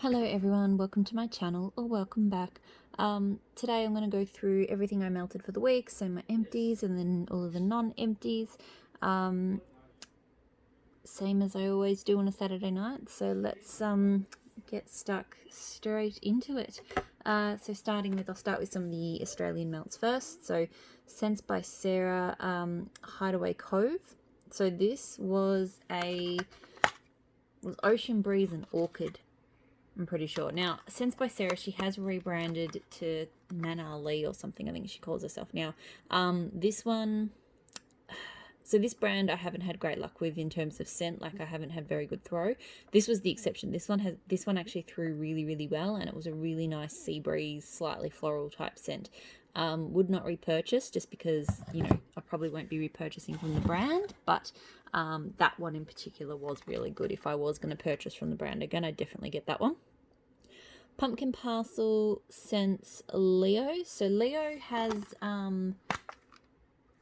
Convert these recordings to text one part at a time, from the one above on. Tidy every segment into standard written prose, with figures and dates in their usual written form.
Hello everyone, welcome to my channel or welcome back. Today I'm going to go through everything I melted for the week, so my empties and then all of the non-empties, same as I always do on a Saturday night. So let's get stuck straight into it. I'll start with some of the Australian melts first. So Scents by Sarah, Hideaway Cove. So this was Ocean Breeze and Orchid, I'm pretty sure. Now, Scents by Sarah, she has rebranded to Manali or something, I think she calls herself now. This brand I haven't had great luck with in terms of scent. Like, I haven't had very good throw. This was the exception. This one actually threw really, really well, and it was a really nice sea breeze, slightly floral type scent. Would not repurchase just because, I probably won't be repurchasing from the brand, but that one in particular was really good. If I was going to purchase from the brand again, I'd definitely get that one. Pumpkin Parcel Scents Leo. So Leo has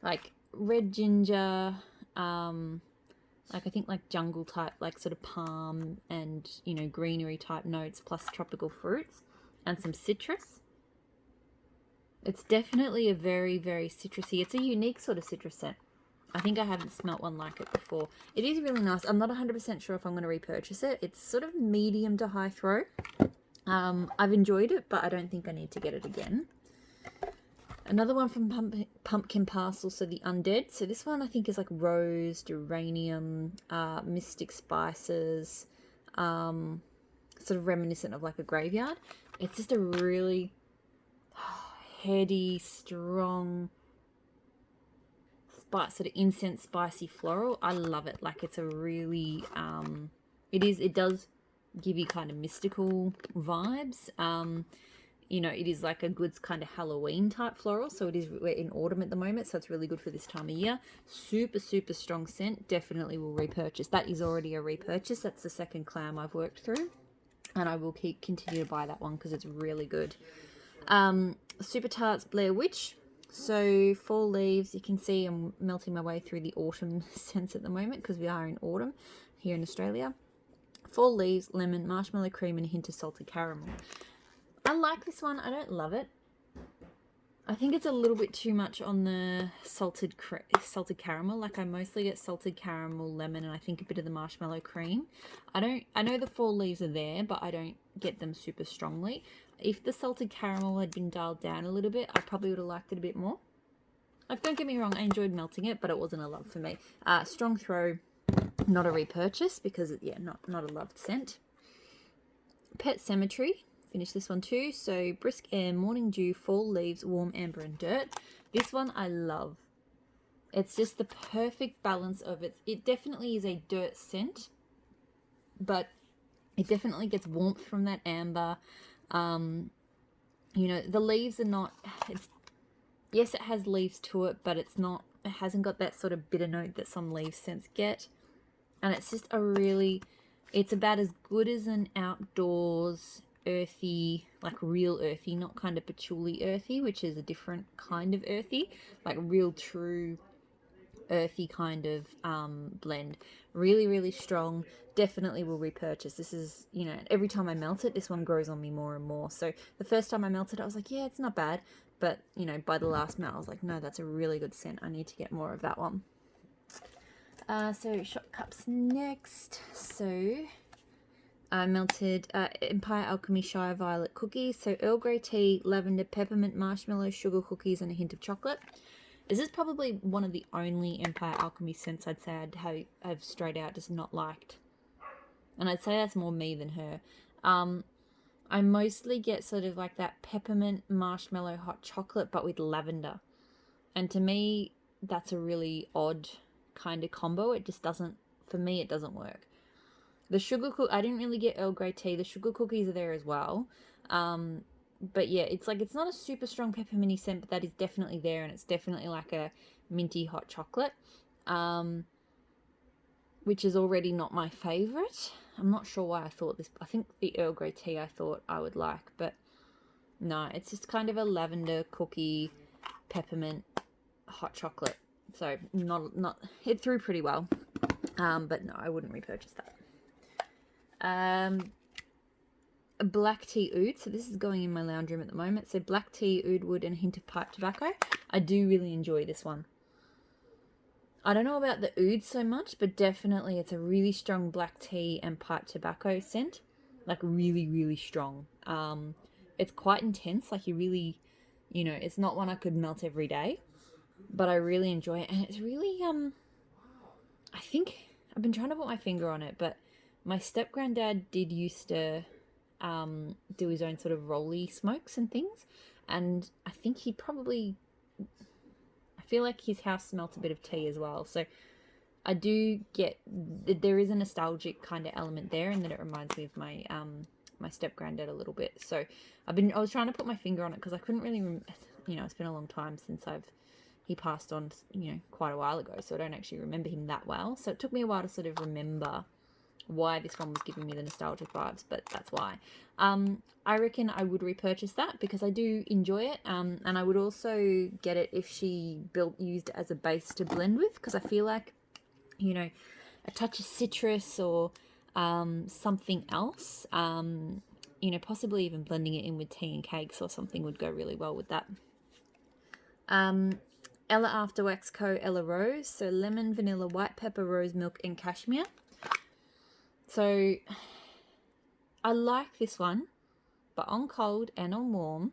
like red ginger, I think like jungle type, like sort of palm and greenery type notes, plus tropical fruits and some citrus. It's definitely a very, very citrusy. It's a unique sort of citrus scent. I think I haven't smelt one like it before. It is really nice. I'm not 100% sure if I'm going to repurchase it. It's sort of medium to high throw. I've enjoyed it, but I don't think I need to get it again. Another one from Pumpkin Parcel, so the Undead. So this one I think is like rose, geranium, mystic spices, sort of reminiscent of like a graveyard. It's just a really heady, strong, sort of incense, spicy floral. I love it. Like, it's a really, it does give you kind of mystical vibes. It is like a good kind of Halloween type floral. So we're in autumn at the moment, so it's really good for this time of year. Super, super strong scent. Definitely will repurchase. That is already a repurchase. That's the second clam I've worked through, and I will continue to buy that one because it's really good. Super Tarts Blair Witch. So fall leaves, you can see I'm melting my way through the autumn scents at the moment because we are in autumn here in Australia. Fall leaves, lemon, marshmallow cream, and a hint of salted caramel. I like this one. I don't love it. I think it's a little bit too much on the salted caramel. Like, I mostly get salted caramel, lemon, and I think a bit of the marshmallow cream. I know the fall leaves are there, but I don't get them super strongly. If the salted caramel had been dialed down a little bit, I probably would have liked it a bit more. Like, don't get me wrong, I enjoyed melting it, but it wasn't a love for me. Strong throw, not a repurchase because, not a loved scent. Pet Cemetery. Finish this one too. So Brisk Air, Morning Dew, Fall Leaves, Warm Amber and Dirt. This one I love. It's just the perfect balance of it. It definitely is a dirt scent, but it definitely gets warmth from that amber. The leaves are not, yes, it has leaves to it, but it hasn't got that sort of bitter note that some leaf scents get. And it's just it's about as good as an outdoors earthy, like real earthy, not kind of patchouli earthy, which is a different kind of earthy, like real true earthy kind of blend. Really, really strong. Definitely will repurchase. This is, every time I melt it, this one grows on me more and more. So the first time I melted it, I was like, yeah, it's not bad. But, by the last melt, I was like, no, that's a really good scent. I need to get more of that one. So shot cups next. So I melted Empire Alchemy Shire Violet cookies. So Earl Grey tea, lavender, peppermint, marshmallow, sugar cookies, and a hint of chocolate. This is probably one of the only Empire Alchemy scents I'd say I've straight out just not liked. And I'd say that's more me than her. I mostly get sort of like that peppermint, marshmallow, hot chocolate, but with lavender. And to me, that's a really odd kind of combo. It just doesn't, for me, it doesn't work. The I didn't really get Earl Grey tea. The sugar cookies are there as well. But yeah, it's not a super strong pepperminty scent, but that is definitely there, and it's definitely like a minty hot chocolate, which is already not my favourite. I'm not sure why I thought this. I think the Earl Grey tea I thought I would like, but no, it's just kind of a lavender cookie, peppermint, hot chocolate. So not it threw pretty well, but no, I wouldn't repurchase that. a black tea oud. So this is going in my lounge room at the moment. So black tea, oud wood, and a hint of pipe tobacco. I do really enjoy this one. I don't know about the oud so much, but definitely it's a really strong black tea and pipe tobacco scent. Like really, really strong. It's quite intense. Like you really, you know, it's not one I could melt every day, but I really enjoy it. And it's really, I think I've been trying to put my finger on it, but my step-granddad did used to do his own sort of rolly smokes and things. And I think he probably, I feel like his house smelt a bit of tea as well. So I do get, there is a nostalgic kind of element there, and that it reminds me of my my step-granddad a little bit. So I was trying to put my finger on it because I couldn't really, you know, it's been a long time since he passed on, you know, quite a while ago. So I don't actually remember him that well. So it took me a while to sort of remember why this one was giving me the nostalgic vibes, but that's why. I reckon I would repurchase that because I do enjoy it, and I would also get it if she used it as a base to blend with, because I feel like, you know, a touch of citrus or something else, you know, possibly even blending it in with tea and cakes or something would go really well with that. Ella After Wax Co. Ella Rose, so lemon, vanilla, white pepper, rose milk, and cashmere. So I like this one, but on cold and on warm,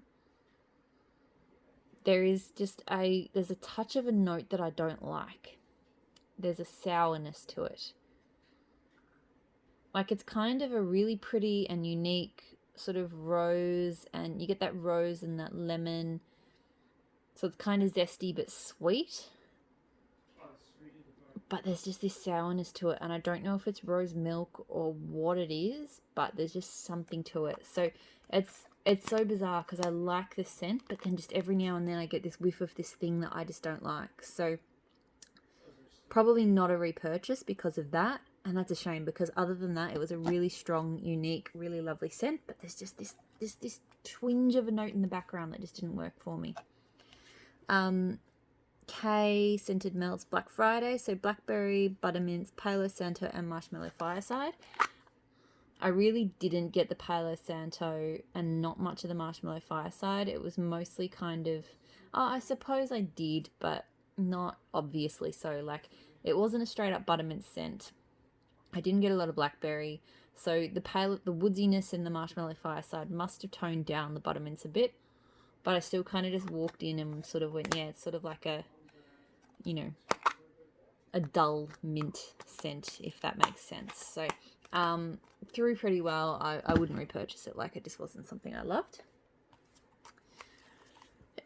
there's a touch of a note that I don't like. There's a sourness to it. Like it's kind of a really pretty and unique sort of rose, and you get that rose and that lemon. So it's kind of zesty but sweet. But there's just this sourness to it, and I don't know if it's rose milk or what it is, but there's just something to it. So it's so bizarre because I like the scent, but then just every now and then I get this whiff of this thing that I just don't like. So probably not a repurchase because of that, and that's a shame because other than that, it was a really strong, unique, really lovely scent, but there's just this twinge of a note in the background that just didn't work for me. K Scented Melts Black Friday, so blackberry, buttermints, Palo Santo, and marshmallow fireside. I really didn't get the Palo Santo and not much of the marshmallow fireside. It was mostly kind of, I suppose I did, but not obviously so. Like it wasn't a straight up buttermint scent. I didn't get a lot of blackberry, so the woodiness in the marshmallow fireside must have toned down the buttermints a bit. But I still kind of just walked in and sort of went, yeah, it's sort of like a, you know, a dull mint scent, if that makes sense. So through pretty well. I wouldn't repurchase it. Like it just wasn't something I loved.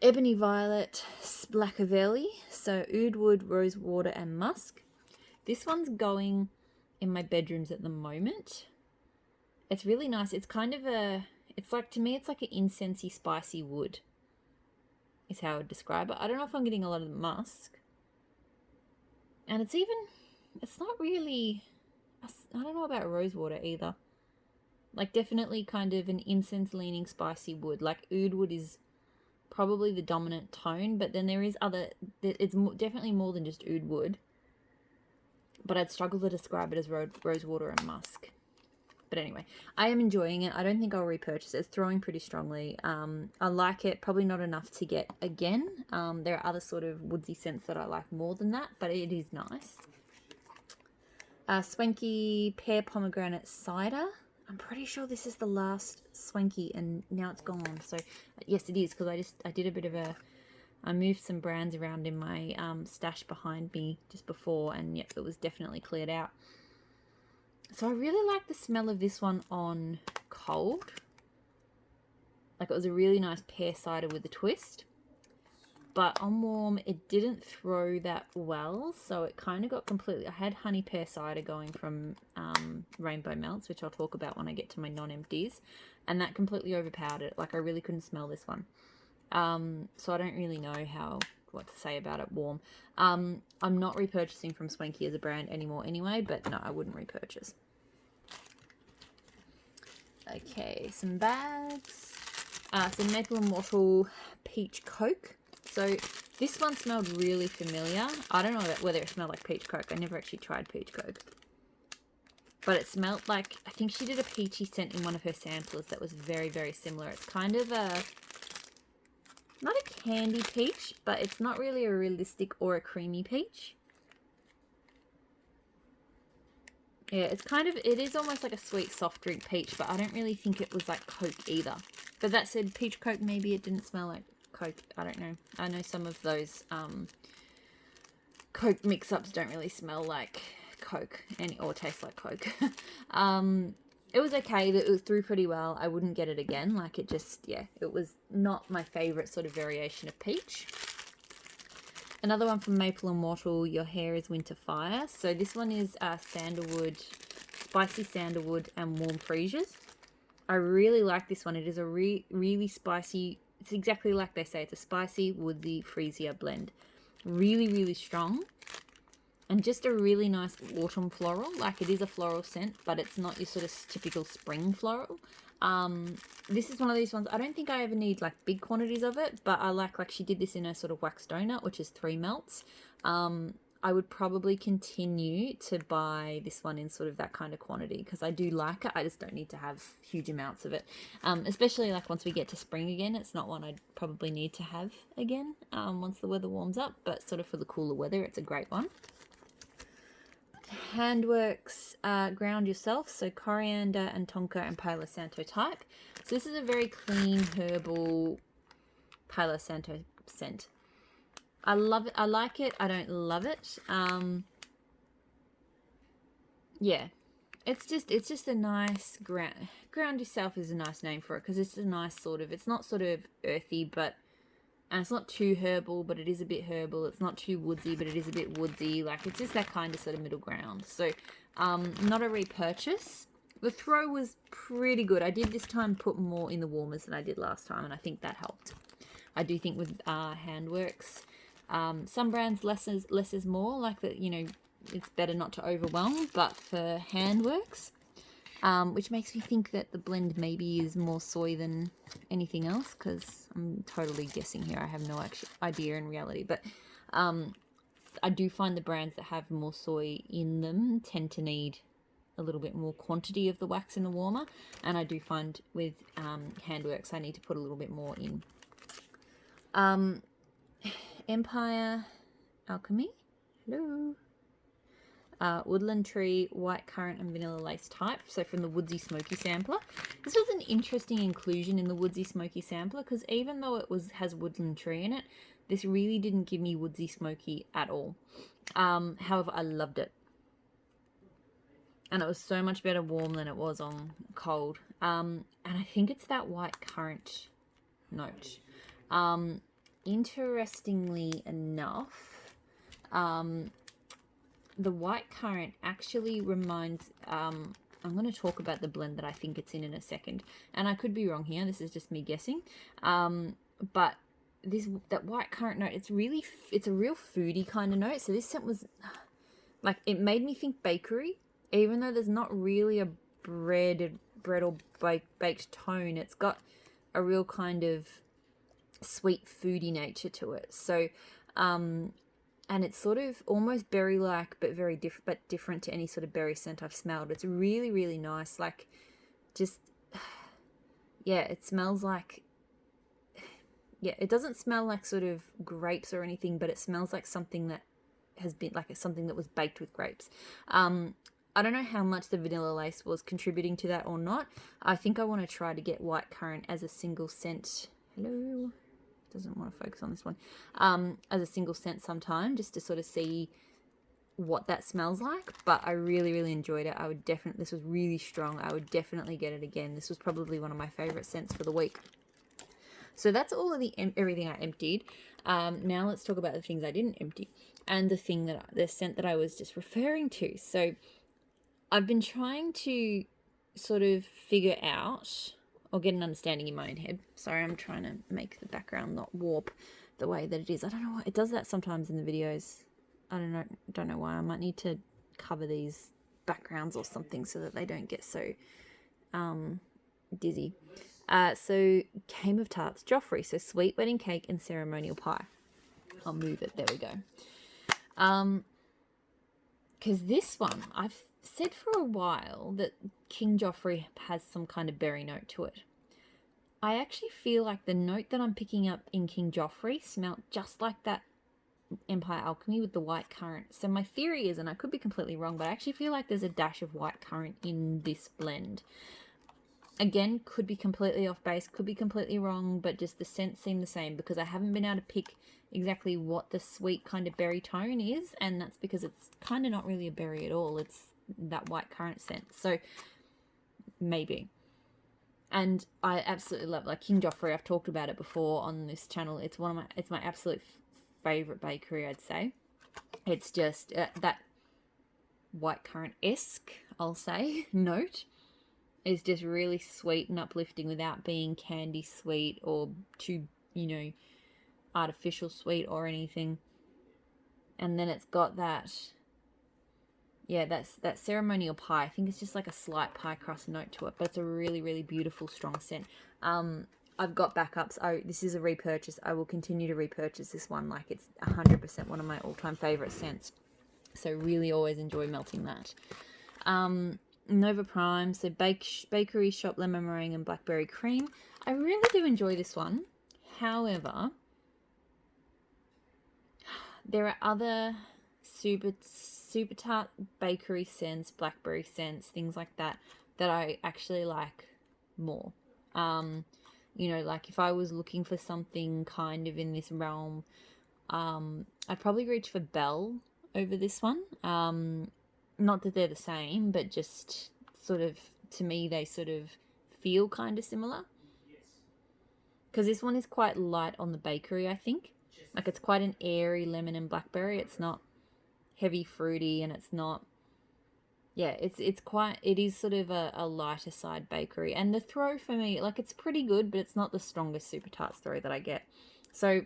Ebony Violet Blackavelli, so oud wood, rose water, and musk. This one's going in my bedrooms at the moment. It's really nice. It's kind of it's like, to me, it's like an incensey, spicy wood is how I would describe it. I don't know if I'm getting a lot of the musk. And it's not really, I don't know about rose water either. Like definitely kind of an incense-leaning spicy wood. Like oud wood is probably the dominant tone, but then there is it's definitely more than just oud wood. But I'd struggle to describe it as rose water and musk. But anyway, I am enjoying it. I don't think I'll repurchase it. It's throwing pretty strongly. I like it. Probably not enough to get again. There are other sort of woodsy scents that I like more than that, but it is nice. Swanky Pear Pomegranate Cider. I'm pretty sure this is the last Swanky, and now it's gone. So yes, it is, because I did a bit of I moved some brands around in my stash behind me just before, and yep, it was definitely cleared out. So I really like the smell of this one on cold. Like it was a really nice pear cider with a twist. But on warm, it didn't throw that well. So it kind of got completely... I had honey pear cider going from Rainbow Melts, which I'll talk about when I get to my non-empties. And that completely overpowered it. Like I really couldn't smell this one. So I don't really know what to say about it warm. I'm not repurchasing from Swanky as a brand anymore anyway, but no, I wouldn't repurchase. Okay, some bags. Some Maple and Wattle Peach Coke. So this one smelled really familiar. I don't know whether it smelled like peach Coke. I never actually tried peach Coke. but it smelled like, I think she did a peachy scent in one of her samplers that was very, very similar. It's kind of not a candy peach, but it's not really a realistic or a creamy peach. Yeah, it's kind of, it is almost like a sweet soft drink peach, but I don't really think it was like Coke either. But that said, peach Coke, maybe it didn't smell like Coke. I don't know. I know some of those Coke mix-ups don't really smell like Coke or taste like Coke. It was okay. It was through pretty well. I wouldn't get it again. Like it just, yeah, it was not my favorite sort of variation of peach. Another one from Maple and Wattle, Your Hair is Winter Fire. So this one is sandalwood, spicy sandalwood and warm freesias. I really like this one. It is a really spicy, it's exactly like they say, it's a spicy, woodsy, freesia blend. Really, really strong. And just a really nice autumn floral. Like it is a floral scent, but it's not your sort of typical spring floral. This is one of these ones, I don't think I ever need like big quantities of it, but I like she did this in a sort of wax donut, which is 3 melts. I would probably continue to buy this one in sort of that kind of quantity because I do like it. I just don't need to have huge amounts of it. Especially like once we get to spring again, it's not one I'd probably need to have again once the weather warms up, but sort of for the cooler weather, it's a great one. Handworks Ground Yourself, so coriander and tonka and Palo Santo type. So this is a very clean herbal Palo Santo scent. I love it. I like it. I don't love it. Yeah, it's just a nice ground yourself is a nice name for it because it's a nice sort of, it's not sort of earthy, but and it's not too herbal, but it is a bit herbal. It's not too woodsy, but it is a bit woodsy. Like it's just that kind of sort of middle ground. So not a repurchase. The throw was pretty good. I did this time put more in the warmers than I did last time, and I think that helped. I do think with Handworks, some brands less is more. Like that, you know, it's better not to overwhelm. But for Handworks, which makes me think that the blend maybe is more soy than anything else, because I'm totally guessing here. I have no actual idea in reality, but I do find the brands that have more soy in them tend to need a little bit more quantity of the wax in the warmer, and I do find with Handworks I need to put a little bit more in. Empire Alchemy, hello. Woodland Tree, White Currant and Vanilla Lace type, so from the Woodsy Smoky sampler. This was an interesting inclusion in the Woodsy Smoky sampler because even though it has Woodland Tree in it, this really didn't give me Woodsy Smoky at all. However, I loved it. And it was so much better warm than it was on cold. And I think it's that white currant note. Interestingly enough, the white currant actually reminds, I'm going to talk about the blend that I think it's in a second. And I could be wrong here. This is just me guessing. But that white currant note, it's a real foodie kind of note. So this scent was like, it made me think bakery, even though there's not really a bread or baked tone. It's got a real kind of sweet foodie nature to it. So, and it's sort of almost berry-like, but very different to any sort of berry scent I've smelled. It's really, really nice. Like, just, yeah, it smells like, yeah, it doesn't smell like sort of grapes or anything, but it smells like something that has been, like something that was baked with grapes. I don't know how much the vanilla lace was contributing to that or not. I think I want to try to get white currant as a single scent. Hello? Doesn't want to focus on this one. As a single scent sometime, just to sort of see what that smells like. But I really, really enjoyed it. This was really strong. I would definitely get it again. This was probably one of my favorite scents for the week. So that's all of everything I emptied. Now let's talk about the things I didn't empty and the scent that I was just referring to. So I've been trying to sort of figure out or get an understanding in my own head. Sorry, I'm trying to make the background not warp the way that it is. I don't know why it does that sometimes in the videos. I don't know why. I might need to cover these backgrounds or something so that they don't get so dizzy. So Game of Tarts, Joffrey, so sweet wedding cake and ceremonial pie. I'll move it. There we go. Because this one, said for a while that King Joffrey has some kind of berry note to it. I actually feel like the note that I'm picking up in King Joffrey smelt just like that Empire Alchemy with the white currant. So my theory is, and I could be completely wrong, but I actually feel like there's a dash of white currant in this blend. Again, could be completely off base, could be completely wrong, but just the scents seem the same because I haven't been able to pick exactly what the sweet kind of berry tone is, and that's because it's kind of not really a berry at all. It's that white currant scent. So maybe. And I absolutely love, like, King Joffrey. I've talked about it before on this channel. It's my absolute favorite bakery, I'd say. It's just that white currant-esque, I'll say, note is just really sweet and uplifting without being candy sweet or too, artificial sweet or anything. And then it's got that, that's that ceremonial pie. I think it's just like a slight pie crust note to it, but it's a really, really beautiful, strong scent. I've got backups. This is a repurchase. I will continue to repurchase this one. Like, it's 100% one of my all-time favorite scents. So really always enjoy melting that. Nova Prime, so bakery shop lemon meringue and blackberry cream. I really do enjoy this one. However, there are other super tart bakery scents, blackberry scents, things like that I actually like more. Like if I was looking for something kind of in this realm, I'd probably reach for Belle over this one. Not that they're the same, but just sort of, to me, they sort of feel kind of similar. Because this one is quite light on the bakery, I think. Like, it's quite an airy lemon and blackberry. It's not heavy fruity, and it's not... Yeah, it is sort of a lighter side bakery. And the throw for me, like, it's pretty good, but it's not the strongest super tart throw that I get. So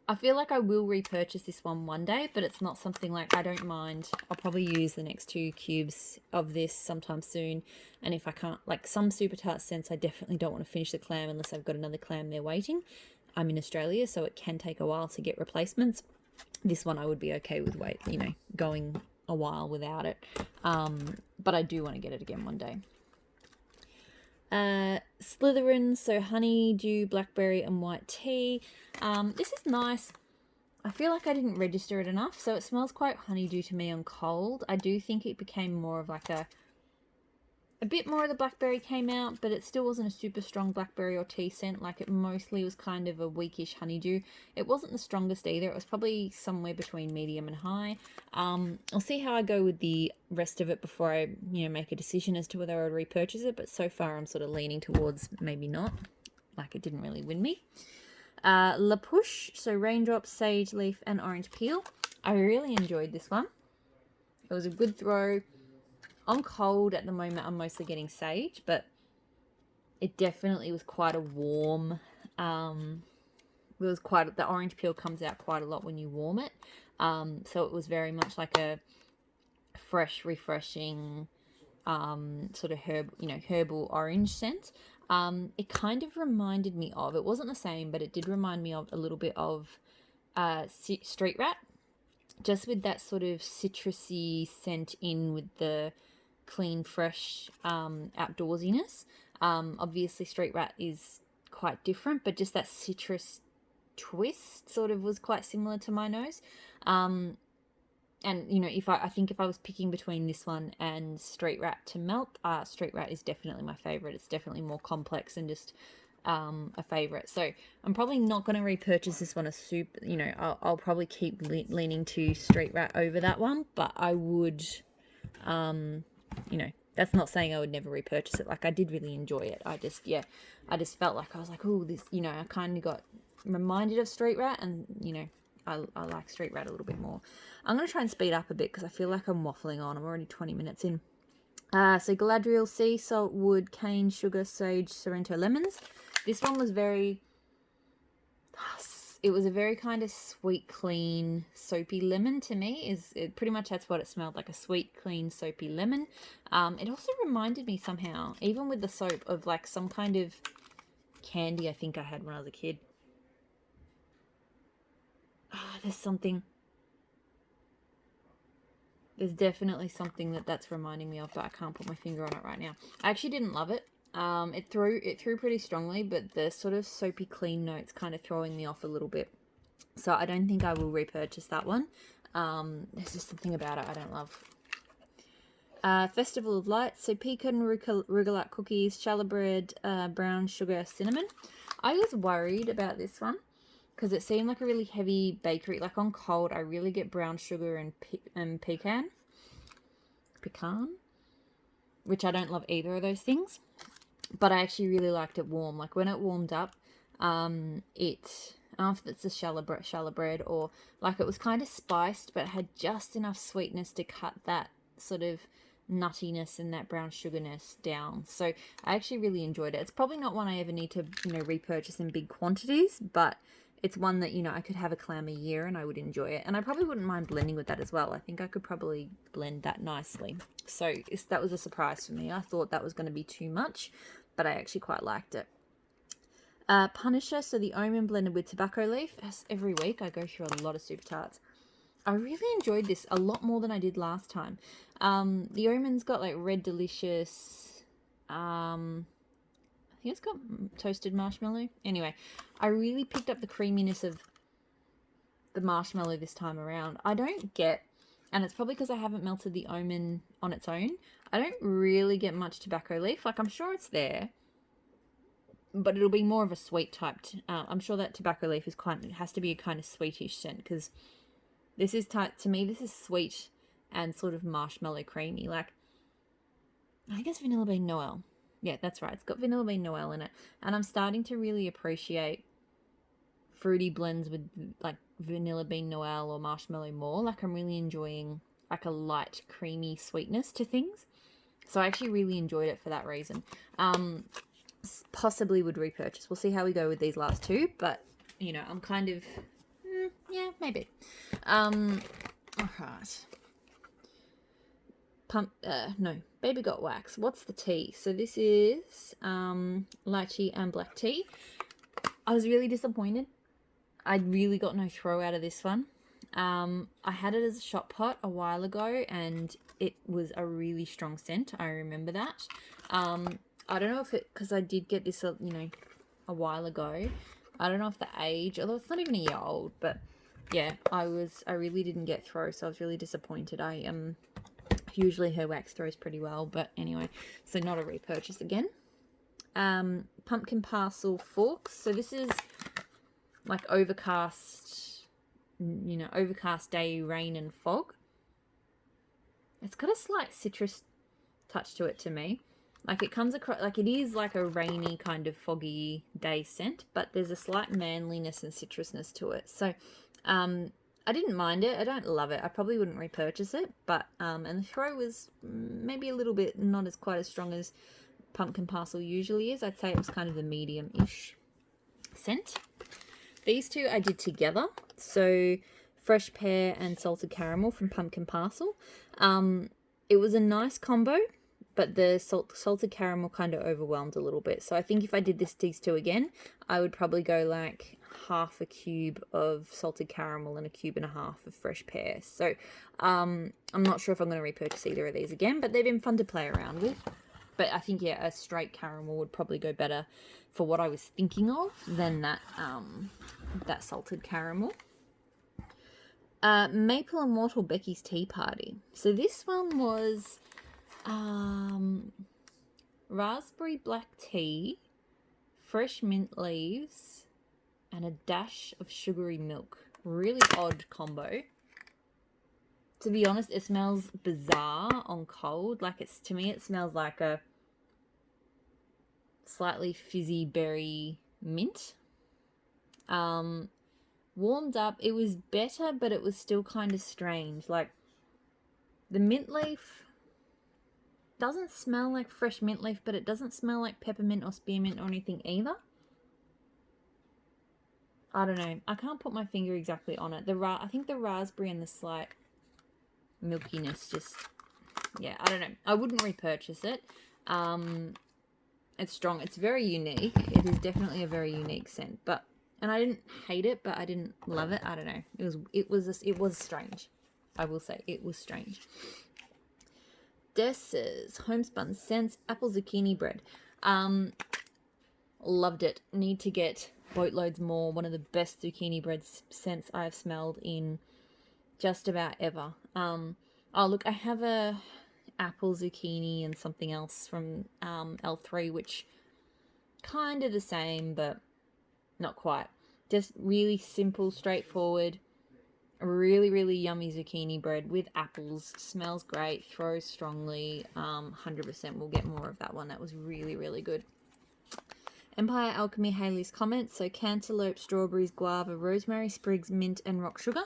I feel like I will repurchase this one day, but it's not something like, I don't mind. I'll probably use the next 2 cubes of this sometime soon. And if I can't, like some super tart scents, I definitely don't want to finish the clam unless I've got another clam there waiting. I'm in Australia, so it can take a while to get replacements. This one I would be okay with going a while without it. But I do want to get it again one day. Slytherin, so honeydew, blackberry, and white tea. This is nice. I feel like I didn't register it enough, so it smells quite honeydew to me on cold. I do think it became more of like a bit more of the blackberry came out, but it still wasn't a super strong blackberry or tea scent. Like, it mostly was kind of a weakish honeydew. It wasn't the strongest either. It was probably somewhere between medium and high. I'll see how I go with the rest of it before I, make a decision as to whether I would repurchase it. But so far, I'm sort of leaning towards maybe not. Like, it didn't really win me. La Push, so raindrops, sage leaf, and orange peel. I really enjoyed this one. It was a good throw. On cold at the moment, I'm mostly getting sage, but it definitely was quite a warm. The orange peel comes out quite a lot when you warm it. So it was very much like a fresh, refreshing, sort of herbal orange scent. It kind of reminded me of, it wasn't the same, but it did remind me of a little bit of Street Rat, just with that sort of citrusy scent in with the clean, fresh outdoorsiness. Obviously Street Rat is quite different, but just that citrus twist sort of was quite similar to my nose. And if I was picking between this one and Street Rat to melt, Street Rat is definitely my favorite. It's definitely more complex and just a favorite. So I'm probably not going to repurchase this one I'll probably keep leaning to Street Rat over that one, but I would that's not saying I would never repurchase it. Like, I did really enjoy it. I just felt like I was like, oh, this, I kind of got reminded of Street Rat, and I like Street Rat a little bit more. I'm going to try and speed up a bit because I feel like I'm waffling on. I'm already 20 minutes in. So Galadriel, sea salt, wood, cane, sugar, sage, Sorrento, lemons. This one was it was a very kind of sweet, clean, soapy lemon to me. Pretty much that's what it smelled like, a sweet, clean, soapy lemon. It also reminded me somehow, even with the soap, of like some kind of candy I think I had when I was a kid. There's something. There's definitely something that's reminding me of, but I can't put my finger on it right now. I actually didn't love it. It threw pretty strongly, but the sort of soapy clean notes kind of throwing me off a little bit. So I don't think I will repurchase that one. There's just something about it I don't love. Festival of Lights. So pecan rugelach cookies, challah bread, brown sugar, cinnamon. I was worried about this one because it seemed like a really heavy bakery. Like on cold, I really get brown sugar and pecan, which I don't love either of those things. But I actually really liked it warm. Like when it warmed up, it, I don't know if it's a challah bread or like it was kind of spiced, but had just enough sweetness to cut that sort of nuttiness and that brown sugarness down. So I actually really enjoyed it. It's probably not one I ever need to, repurchase in big quantities, but it's one that, I could have a clam a year and I would enjoy it. And I probably wouldn't mind blending with that as well. I think I could probably blend that nicely. So that was a surprise for me. I thought that was going to be too much, but I actually quite liked it. Punisher, so the almond blended with tobacco leaf. As every week I go through a lot of super tarts. I really enjoyed this a lot more than I did last time. The almond's got like red delicious, I think it's got toasted marshmallow. Anyway, I really picked up the creaminess of the marshmallow this time around. I don't get, and it's probably because I haven't melted the almond on its own, I don't really get much tobacco leaf. Like I'm sure it's there, but it'll be more of a sweet type. I'm sure that tobacco leaf has to be a kind of sweetish scent because this is to me, this is sweet and sort of marshmallow creamy. Like, I guess Vanilla Bean Noel. Yeah, that's right. It's got Vanilla Bean Noel in it. And I'm starting to really appreciate fruity blends with like Vanilla Bean Noel or marshmallow more. Like I'm really enjoying like a light creamy sweetness to things. So I actually really enjoyed it for that reason. Possibly would repurchase. We'll see how we go with these last two. But, I'm kind of... yeah, maybe. All right. Baby Got Wax. What's the tea? So this is lychee and black tea. I was really disappointed. I really got no throw out of this one. I had it as a shot pot a while ago and it was a really strong scent. I remember that. I don't know if because I did get this, a while ago. I don't know if the age, although it's not even a year old, but yeah, I really didn't get throw, so I was really disappointed. Usually her wax throws pretty well, but anyway, so not a repurchase again. Pumpkin Parcel Forks. So this is like overcast day, rain and fog. It's got a slight citrus touch to it to me. Like it comes across, like it is like a rainy kind of foggy day scent, but there's a slight manliness and citrusness to it. So, I didn't mind it. I don't love it. I probably wouldn't repurchase it, but, and the throw was maybe a little bit not as quite as strong as Pumpkin Parcel usually is. I'd say it was kind of a medium-ish scent. These two I did together. So fresh pear and salted caramel from Pumpkin Parcel. It was a nice combo, but the salted caramel kind of overwhelmed a little bit. So I think if I did these two again, I would probably go like half a cube of salted caramel and a cube and a half of fresh pear. So I'm not sure if I'm going to repurchase either of these again, but they've been fun to play around with. But I think, yeah, a straight caramel would probably go better for what I was thinking of than that salted caramel. Maple and Mortal Becky's Tea Party. So this one was raspberry black tea, fresh mint leaves, and a dash of sugary milk. Really odd combo. To be honest, it smells bizarre on cold. Like to me, it smells like a slightly fizzy berry mint. Warmed up, it was better, but it was still kind of strange. Like the mint leaf doesn't smell like fresh mint leaf, but it doesn't smell like peppermint or spearmint or anything either. I don't know. I can't put my finger exactly on it. I think the raspberry and the slight milkiness just, yeah, I don't know. I wouldn't repurchase it. It's strong. It's very unique. It is definitely a very unique scent, and I didn't hate it, but I didn't love it. I don't know. It was strange. I will say it was strange. Dessa's homespun scents apple zucchini bread. Loved it. Need to get boatloads more. One of the best zucchini bread scents I've smelled in just about ever. Oh look, I have a apple zucchini and something else from L3, which kind of the same, but not quite. Just really simple, straightforward, really, really yummy zucchini bread with apples. Smells great, throws strongly. 100% we'll get more of that one. That was really, really good. Empire Alchemy Haley's comments. So cantaloupe, strawberries, guava, rosemary, sprigs, mint, and rock sugar.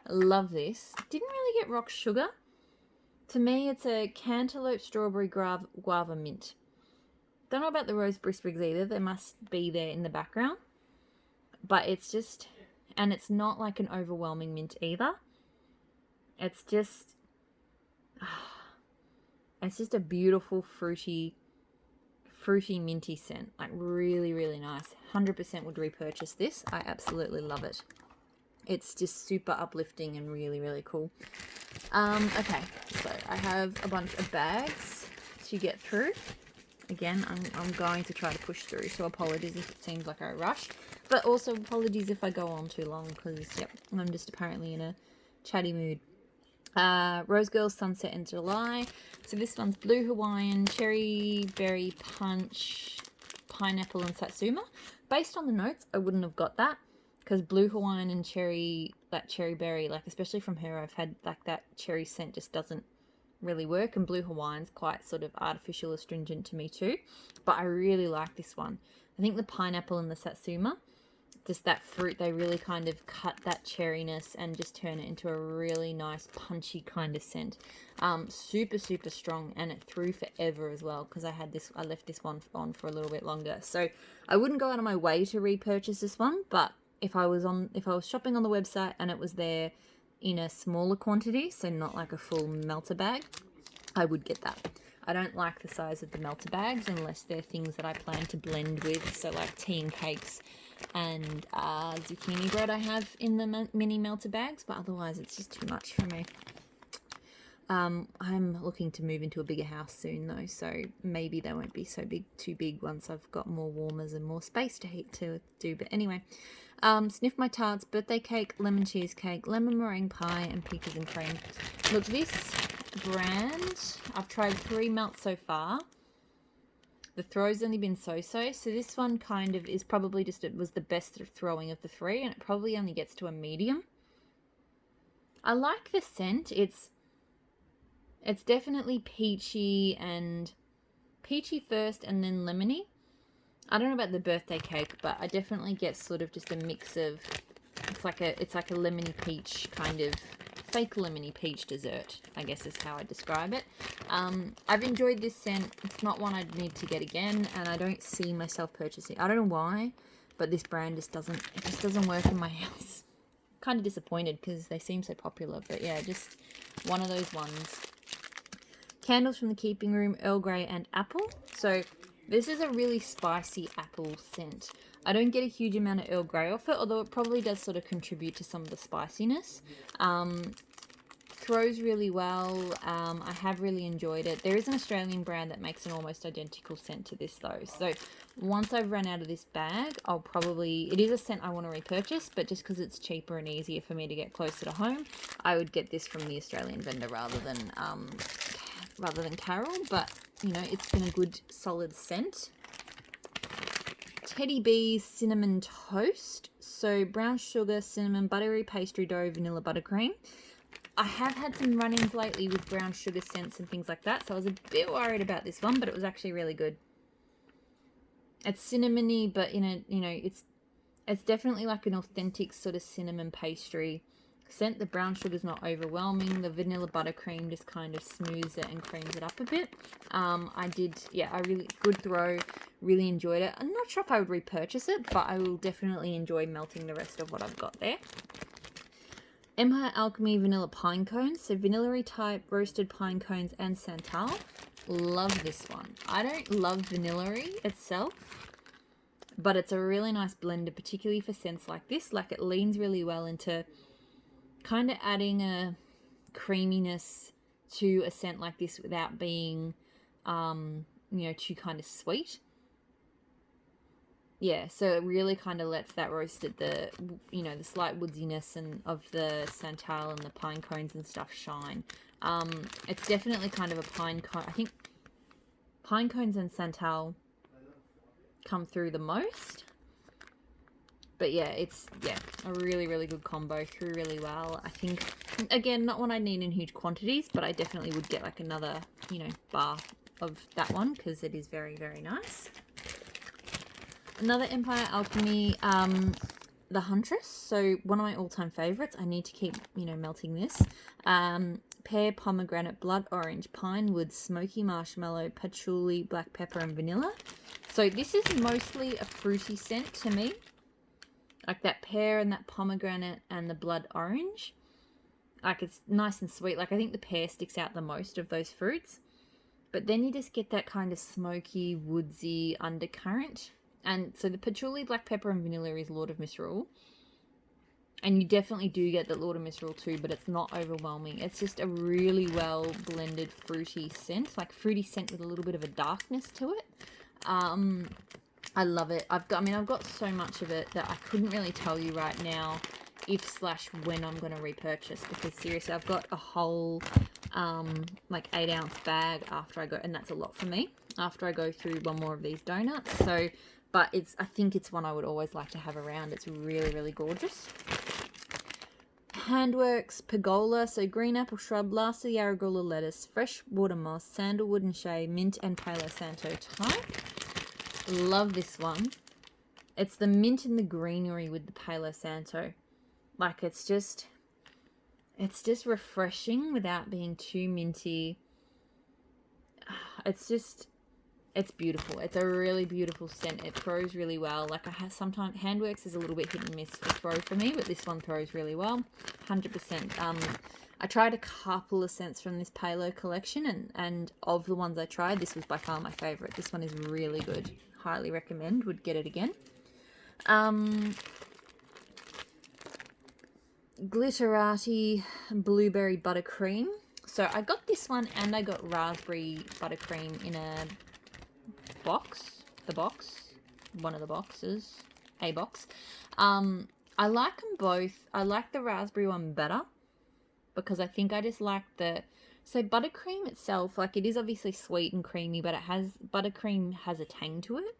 Love this. Didn't really get rock sugar. To me, it's a cantaloupe, strawberry, guava, mint. Don't know about the rosemary sprigs either. They must be there in the background. But it's just... And it's not like an overwhelming mint either. It's just... It's just a beautiful, fruity minty scent. Like really, really nice. 100% would repurchase this. I absolutely love it. It's just super uplifting and really, really cool. Okay, so I have a bunch of bags to get through. Again, I'm going to try to push through, so apologies if it seems like I rush. But also apologies if I go on too long, because, yep, I'm just apparently in a chatty mood. Rose Girl Sunset in July. So this one's Blue Hawaiian, Cherry Berry Punch, Pineapple and Satsuma. Based on the notes, I wouldn't have got that, because Blue Hawaiian and that cherry berry, like especially from her, I've had like that cherry scent just doesn't really work, and Blue Hawaiian's quite sort of artificial astringent to me too. But I really like this one. I think the pineapple and the Satsuma, just that fruit, they really kind of cut that cherryness and just turn it into a really nice punchy kind of scent. Super, super strong, and it threw forever as well, because I left this one on for a little bit longer. So I wouldn't go out of my way to repurchase this one, but if I was shopping on the website and it was there in a smaller quantity, so not like a full melter bag, I would get that. I don't like the size of the melter bags unless they're things that I plan to blend with, so like tea and cakes and zucchini bread I have in the mini melter bags, but otherwise it's just too much for me. I'm looking to move into a bigger house soon though, so maybe they won't be too big once I've got more warmers and more space to do. But anyway, Sniff My Tarts, birthday cake, lemon cheesecake, lemon meringue pie, and peaches and cream. Look, this brand, I've tried 3 melts so far. The throw's only been so-so, so this one kind of is probably it was the best throwing of the 3, and it probably only gets to a medium. I like the scent. It's definitely peachy first and then lemony. I don't know about the birthday cake, but I definitely get sort of just a mix of, it's like a lemony peach kind of, fake lemony peach dessert, I guess is how I describe it. I've enjoyed this scent. It's not one I'd need to get again, and I don't see myself purchasing. I don't know why, but this brand just doesn't work in my house. Kind of disappointed because they seem so popular, but yeah, just one of those ones. Candles from the Keeping Room, Earl Grey and apple. So this is a really spicy apple scent. I don't get a huge amount of Earl Grey off it, although it probably does sort of contribute to some of the spiciness. Throws really well. I have really enjoyed it. There is an Australian brand that makes an almost identical scent to this though. So once I've run out of this bag, it is a scent I want to repurchase, but just because it's cheaper and easier for me to get closer to home, I would get this from the Australian vendor rather than Carol. But you know, it's been a good solid scent. Teddy B's Cinnamon Toast. So brown sugar, cinnamon, buttery pastry dough, vanilla buttercream. I have had some run-ins lately with brown sugar scents and things like that, so I was a bit worried about this one, but it was actually really good. It's cinnamony, but it's definitely like an authentic sort of cinnamon pastry scent. The brown sugar's not overwhelming. The vanilla buttercream just kind of smooths it and creams it up a bit. Good throw. Really enjoyed it. I'm not sure if I would repurchase it, but I will definitely enjoy melting the rest of what I've got there. Empire Alchemy Vanilla Pine Cones. So vanilla type, roasted pine cones and santal. Love this one. I don't love vanilla itself, but it's a really nice blender, particularly for scents like this. Like, it leans really well into kind of adding a creaminess to a scent like this without being, too kind of sweet. Yeah, so it really kind of lets that roasted, the slight woodiness and of the santal and the pine cones and stuff shine. It's definitely kind of a pine cone. I think pine cones and santal come through the most. But yeah, it's a really, really good combo, through really well. I think, again, not one I need in huge quantities, but I definitely would get like another, bar of that one because it is very, very nice. Another Empire Alchemy, the Huntress. So one of my all-time favorites. I need to keep, melting this. Pear, pomegranate, blood orange, pine wood, smoky marshmallow, patchouli, black pepper, and vanilla. So this is mostly a fruity scent to me. Like that pear and that pomegranate and the blood orange. Like it's nice and sweet. Like I think the pear sticks out the most of those fruits. But then you just get that kind of smoky, woodsy undercurrent. And so the patchouli, black pepper, and vanilla is Lord of Misrule. And you definitely do get the Lord of Misrule too, but it's not overwhelming. It's just a really well blended fruity scent. Like fruity scent with a little bit of a darkness to it. I love it. I've got so much of it that I couldn't really tell you right now if/when I'm going to repurchase, because seriously, I've got a whole 8-ounce bag after I go, and that's a lot for me after I go through one more of these donuts. So, but I think it's one I would always like to have around. It's really, really gorgeous. Handworks Pergola, so green apple shrub, Larsa Yarragoula lettuce, fresh water moss, sandalwood and shea, mint and Palo Santo type. Love this one. It's the mint and the greenery with the Palo Santo. Like it's just refreshing without being too minty. It's beautiful. It's a really beautiful scent. It throws really well. Like sometimes Handworks is a little bit hit and miss for throw for me, but this one throws really well. 100%. I tried a couple of scents from this Palo collection, and of the ones I tried, this was by far my favorite. This one is really good. Highly recommend. Would get it again. Glitterati Blueberry Buttercream. So I got this one and I got Raspberry Buttercream in a box. One of the boxes. A box. I like them both. I like the raspberry one better because I think I just like so buttercream itself, like it is obviously sweet and creamy, but buttercream has a tang to it.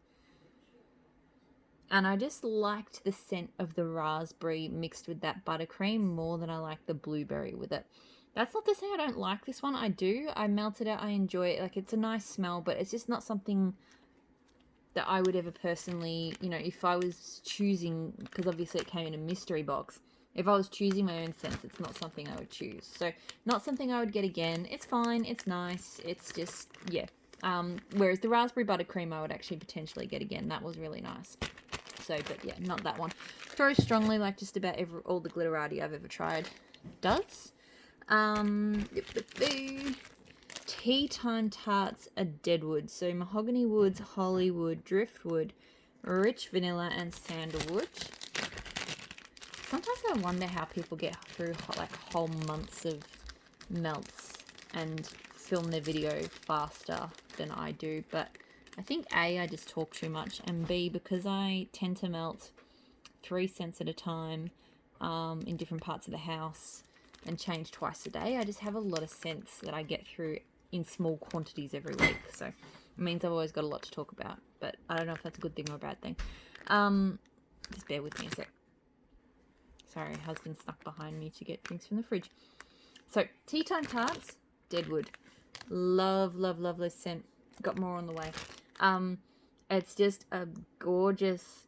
And I just liked the scent of the raspberry mixed with that buttercream more than I like the blueberry with it. That's not to say I don't like this one. I do. I melt it out. I enjoy it. Like it's a nice smell, but it's just not something that I would ever personally, if I was choosing, because obviously it came in a mystery box. If I was choosing my own scents, it's not something I would choose. So not something I would get again. It's fine. It's nice. It's just, yeah. Whereas the raspberry buttercream I would actually potentially get again. That was really nice. So, but yeah, not that one. Throws strongly like just about all the glitterati I've ever tried does. Tea Time Tarts are deadwood. So mahogany woods, hollywood, driftwood, rich vanilla, and sandalwood. Sometimes I wonder how people get through like whole months of melts and film their video faster than I do. But I think A, I just talk too much, and B, because I tend to melt 3 scents at a time in different parts of the house and change twice a day, I just have a lot of scents that I get through in small quantities every week. So it means I've always got a lot to talk about, but I don't know if that's a good thing or a bad thing. Just bear with me a sec. Sorry, husband snuck behind me to get drinks from the fridge. So, Tea Time Tarts, deadwood. Love, love, love this scent. Got more on the way. It's just a gorgeous,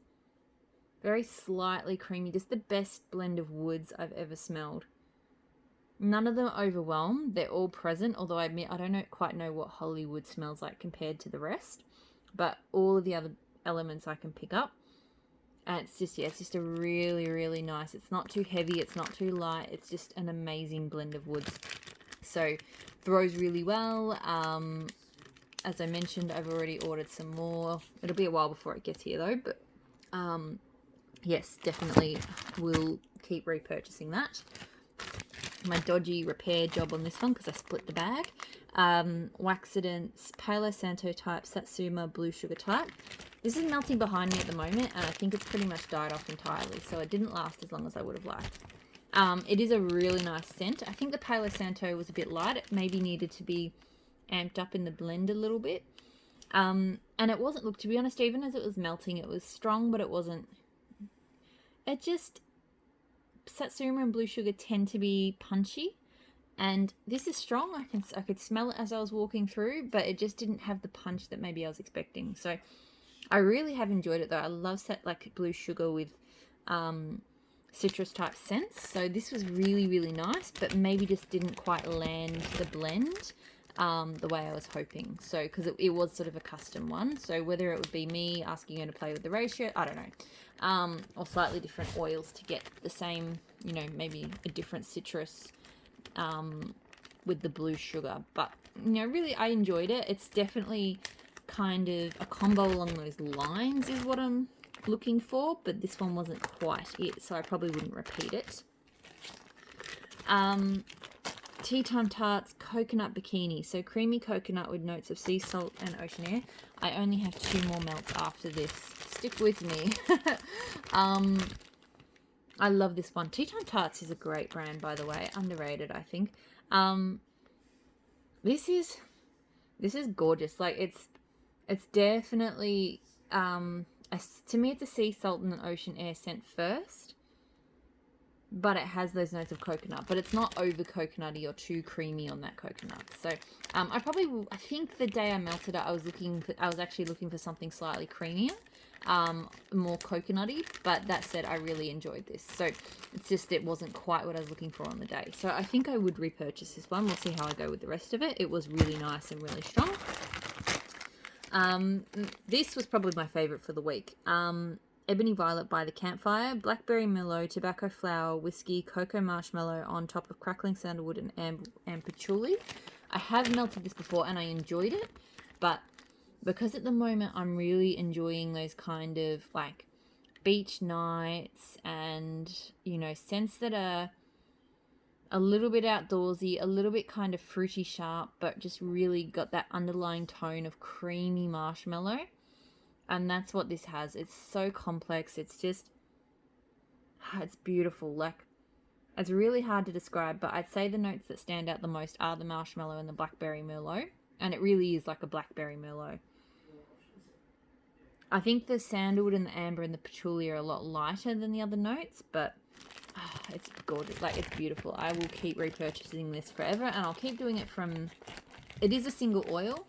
very slightly creamy, just the best blend of woods I've ever smelled. None of them overwhelm. They're all present, although I admit I don't quite know what Hollywood smells like compared to the rest. But all of the other elements I can pick up. And it's just a really, really nice. It's not too heavy. It's not too light. It's just an amazing blend of woods. So, throws really well. As I mentioned, I've already ordered some more. It'll be a while before it gets here though. But, yes, definitely will keep repurchasing that. my dodgy repair job on this one because I split the bag. Waxident's Palo Santo type, Satsuma Blue Sugar type. This is melting behind me at the moment, and I think it's pretty much died off entirely, so it didn't last as long as I would have liked. It is a really nice scent. I think the Palo Santo was a bit light. It maybe needed to be amped up in the blend a little bit. And it wasn't, look, to be honest, even as it was melting, it was strong, but it wasn't. It just, Satsuma and Blue Sugar tend to be punchy. And this is strong. I could smell it as I was walking through, but it just didn't have the punch that maybe I was expecting. So I really have enjoyed it though. I love like Blue Sugar with citrus type scents. So this was really, really nice, but maybe just didn't quite land the blend the way I was hoping. So because it was sort of a custom one. So whether it would be me asking her to play with the ratio, I don't know. Or slightly different oils to get the same, you know, maybe a different citrus with the Blue Sugar. But, you know, really I enjoyed it. It's definitely kind of a combo along those lines is what I'm looking for, but this one wasn't quite it, so I probably wouldn't repeat it. Tea Time Tarts Coconut Bikini. So creamy coconut with notes of sea salt and ocean air. I only have 2 more melts after this. Stick with me. I love this one. Tea Time Tarts is a great brand, by the way. Underrated, I think. This is gorgeous. Like it's definitely to me it's a sea salt and an ocean air scent first, but it has those notes of coconut, but it's not over coconutty or too creamy on that coconut. So I think the day I melted it, I was actually looking for something slightly creamier, more coconutty, but that said, I really enjoyed this. So it's just, it wasn't quite what I was looking for on the day. So I think I would repurchase this one. We'll see how I go with the rest of it. It was really nice and really strong. This was probably my favorite for the week. Ebony Violet by the Campfire, Blackberry Merlot, Tobacco Flower, Whiskey, Cocoa Marshmallow on top of Crackling Sandalwood and Patchouli. I have melted this before and I enjoyed it, but because at the moment I'm really enjoying those kind of like beach nights and, you know, scents that are a little bit outdoorsy, a little bit kind of fruity sharp, but just really got that underlying tone of creamy marshmallow. And that's what this has. It's so complex. It's just, it's beautiful. Like, it's really hard to describe, but I'd say the notes that stand out the most are the marshmallow and the blackberry merlot. And it really is like a blackberry merlot. I think the sandalwood and the amber and the patchouli are a lot lighter than the other notes, but it's gorgeous. Like, it's beautiful. I will keep repurchasing this forever, and I'll keep doing it from, it is a single oil,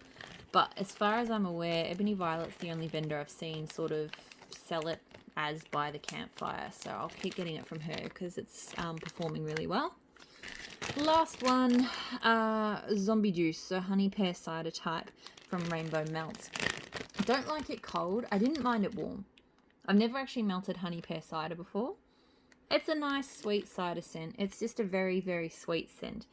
but as far as I'm aware, Ebony Violet's the only vendor I've seen sort of sell it as by the Campfire. So I'll keep getting it from her because it's performing really well. Last one, Zombie Juice, so honey pear cider type from Rainbow Melts. I don't like it cold. I didn't mind it warm. I've never actually melted honey pear cider before. It's a nice sweet cider scent. It's just a very, very sweet scent.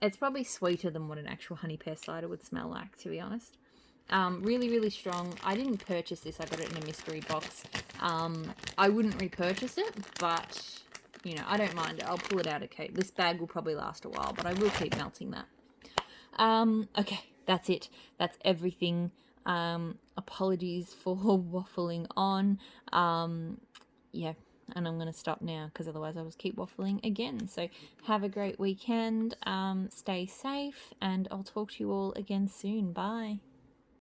It's probably sweeter than what an actual honey pear cider would smell like, to be honest. Really, really strong. I didn't purchase this. I got it in a mystery box. I wouldn't repurchase it, but, you know, I don't mind it. I'll pull it out of Kate. This bag will probably last a while, but I will keep melting that. Okay, that's it. That's everything. Apologies for waffling on. Yeah, and I'm going to stop now because otherwise I'll just keep waffling again. So have a great weekend. Stay safe, and I'll talk to you all again soon. Bye.